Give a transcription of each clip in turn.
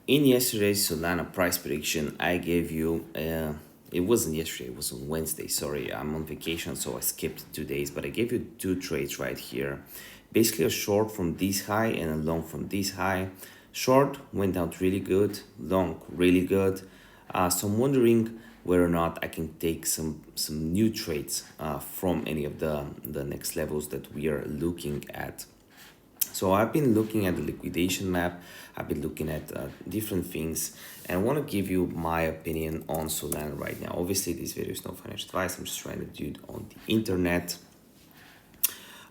In yesterday's Solana price prediction, I gave you, it wasn't yesterday, it was on Wednesday. Sorry, I'm on vacation, so I skipped 2 days, but I gave you two trades right here. Basically, a short from this high and a long from this high. Short went out really good, long really good. So I'm wondering whether or not I can take some new trades from any of the next levels that we are looking at. So I've been looking at the liquidation map, I've been looking at different things, and I want to give you my opinion on Solana right now. Obviously, this video is no financial advice, I'm just trying to do it on the internet.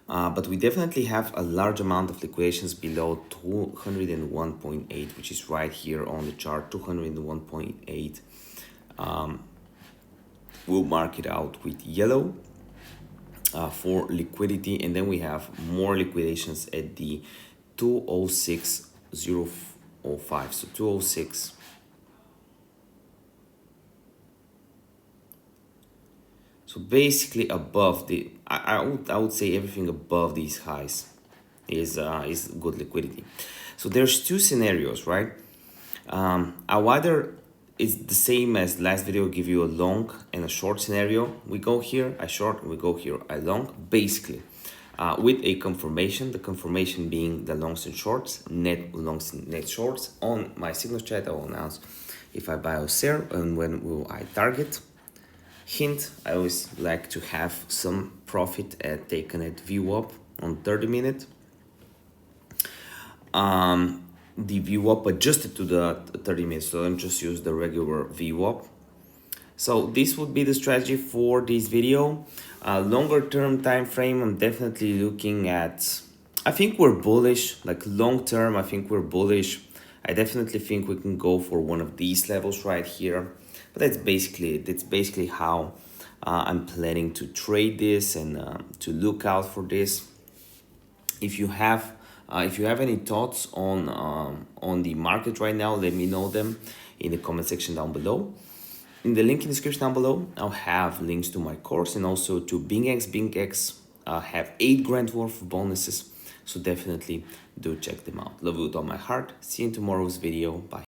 But we definitely have a large amount of liquidations below 201.8, which is right here on the chart, 201.8. We'll mark it out with yellow. For liquidity, and then we have more liquidations at the 206.005, so 206. So basically above the, I would say everything above these highs is good liquidity. So there's two scenarios, right? I'll either, it's the same as last video, give you a long and a short scenario. We go here, I short, we go here, I long, basically. With a confirmation, the confirmation being the longs and shorts, net longs and net shorts. On my signal chat, I will announce if I buy or sell and when will I target. Hint, I always like to have some profit taken at VWAP on 30 minutes. The VWAP adjusted to the 30 minutes, so don't just use the regular VWAP. So this would be the strategy for this video. Longer term time frame, I'm definitely looking at, I think we're bullish, like long term, I think we're bullish. I definitely think we can go for one of these levels right here. But that's basically how I'm planning to trade this and to look out for this. If you have any thoughts on the market right now, let me know them in the comment section down below. In the link in the description down below, I'll have links to my course and also to BingX. BingX have 8 grand worth of bonuses, so definitely do check them out. Love you with all my heart. See you in tomorrow's video. Bye.